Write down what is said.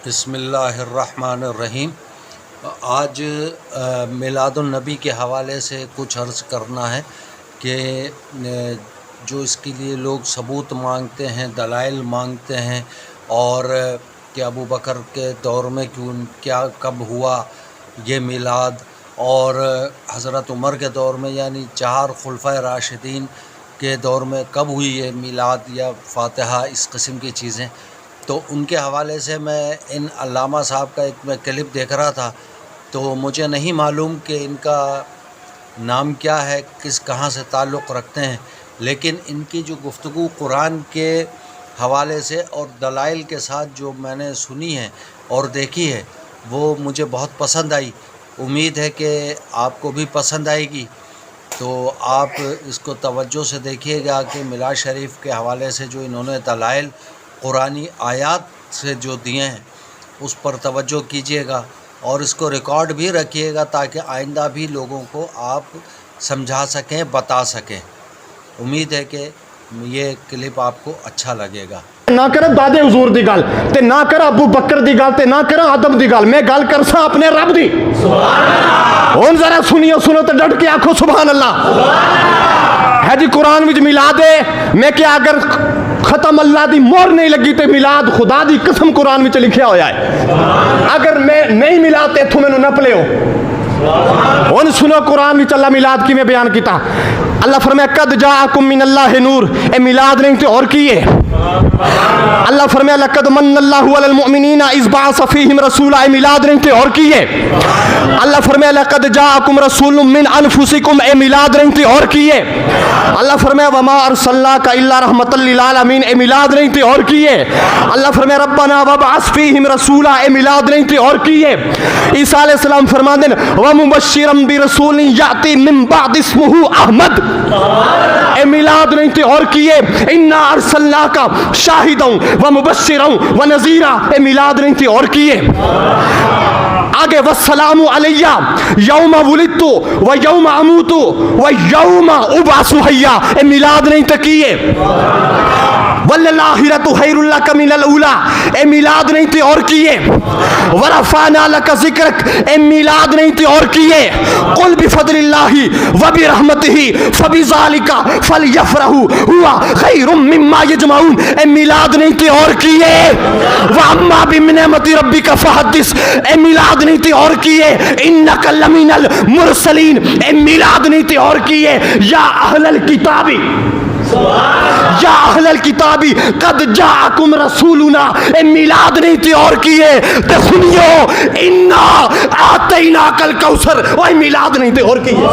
بسم اللہ الرحمن الرحیم۔ آج میلاد النبی کے حوالے سے کچھ عرض کرنا ہے کہ جو اس کے لیے لوگ ثبوت مانگتے ہیں، دلائل مانگتے ہیں، اور کہ ابو بکر کے دور میں کیا کب ہوا یہ میلاد، اور حضرت عمر کے دور میں یعنی 4 خلفائے راشدین کے دور میں کب ہوئی یہ میلاد یا فاتحہ، اس قسم کی چیزیں۔ تو ان کے حوالے سے میں ان علامہ صاحب کا ایک میں کلپ دیکھ رہا تھا، تو مجھے نہیں معلوم کہ ان کا نام کیا ہے، کہاں سے تعلق رکھتے ہیں، لیکن ان کی جو گفتگو قرآن کے حوالے سے اور دلائل کے ساتھ جو میں نے سنی ہے اور دیکھی ہے وہ مجھے بہت پسند آئی۔ امید ہے کہ آپ کو بھی پسند آئے گی، تو آپ اس کو توجہ سے دیکھیے گا کہ میلاد شریف کے حوالے سے جو انہوں نے دلائل قرآنی آیات سے جو دیے ہیں اس پر توجہ کیجیے گا، اور اس کو ریکارڈ بھی رکھیے گا تاکہ آئندہ بھی لوگوں کو آپ سمجھا سکیں، بتا سکیں۔ امید ہے کہ یہ کلپ آپ کو اچھا لگے گا۔ نہ کر دادے حضور دی گل تے نہ کر ابو بکر دی گل تے نہ کر آدم دی گل، میں گل کر سا اپنے رب دی۔ سبحان اللہ۔ ہن ذرا سنو تے ڈٹ کے آکھو سبحان اللہ۔ ہے جی قرآن وچ میلاد ہے، میں کیا اگر ختم اللہ دی مہر نہیں لگی تے میلاد خدا دی قسم قرآن وچ لکھیا ہویا ہے۔ اگر میں نہیں میلاد تے اتھوں مینوں نہ پلیو۔ ہن سنو قرآن وچ اللہ میلاد کی میں بیان کیتا۔ اللہ فرمایا قد جاءکم من اللہ نور، اے میلاد نہیں تے اور کی ہے؟ اللہ فرمایا لقد من اللہ علی المؤمنین اذ بعث فیہم رسولا، اے میلاد نہیں تے اور کی ہے؟ اللہ فرمایا لقد جاءکم رسول من انفسکم، اے میلاد نہیں تے اور کی ہے؟ اللہ فرمایا وما ارسلناک الا رحمۃ للعالمین، اے میلاد نہیں تے اور کی ہے؟ اللہ فرمایا ربنا وابعث فیہم رسولا، اے میلاد نہیں تے اور کی ہے؟ عیسیٰ علیہ السلام فرماتے ہیں ومبشرا برسول یاتی من بعد اسمہ احمد، اے میلاد نہیں تے اور کی ہے؟ انا ارسلناک شاہدا ومبشرا ونذیرا، اے میلاد نہیں تے اور کی ہے؟ آگے والسلام علیہ یوم ولدت و یوم اموت و یوم ابعث حیا، اے میلاد نہیں تے کی ہے؟ والآخرۃ خیر لک من الاولی، اے میلاد نہیں تے اور کی ہے؟ ورفعنا لک ذکرک، اے میلاد نہیں تے اور کی ہے؟ قل بفضل اللہ وبرحمتہ فبذلک فلیفرحوا هو خیر مما یجمعون، اے میلاد نہیں تے اور کی ہے؟ واما بنعمت ربک فحدث، اے میلاد نہیں تے اور کی ہے؟ انک لمن المرسلین، اے میلاد نہیں تے اور کی ہے؟ یا اہل الکتاب، یا اہل الکتابی قد جاءکم رسولنا، اے میلاد نہیں تے اور کی ہے؟ تے سنیو انا آتیناک الکوثر، اے میلاد نہیں تے اور کی ہے؟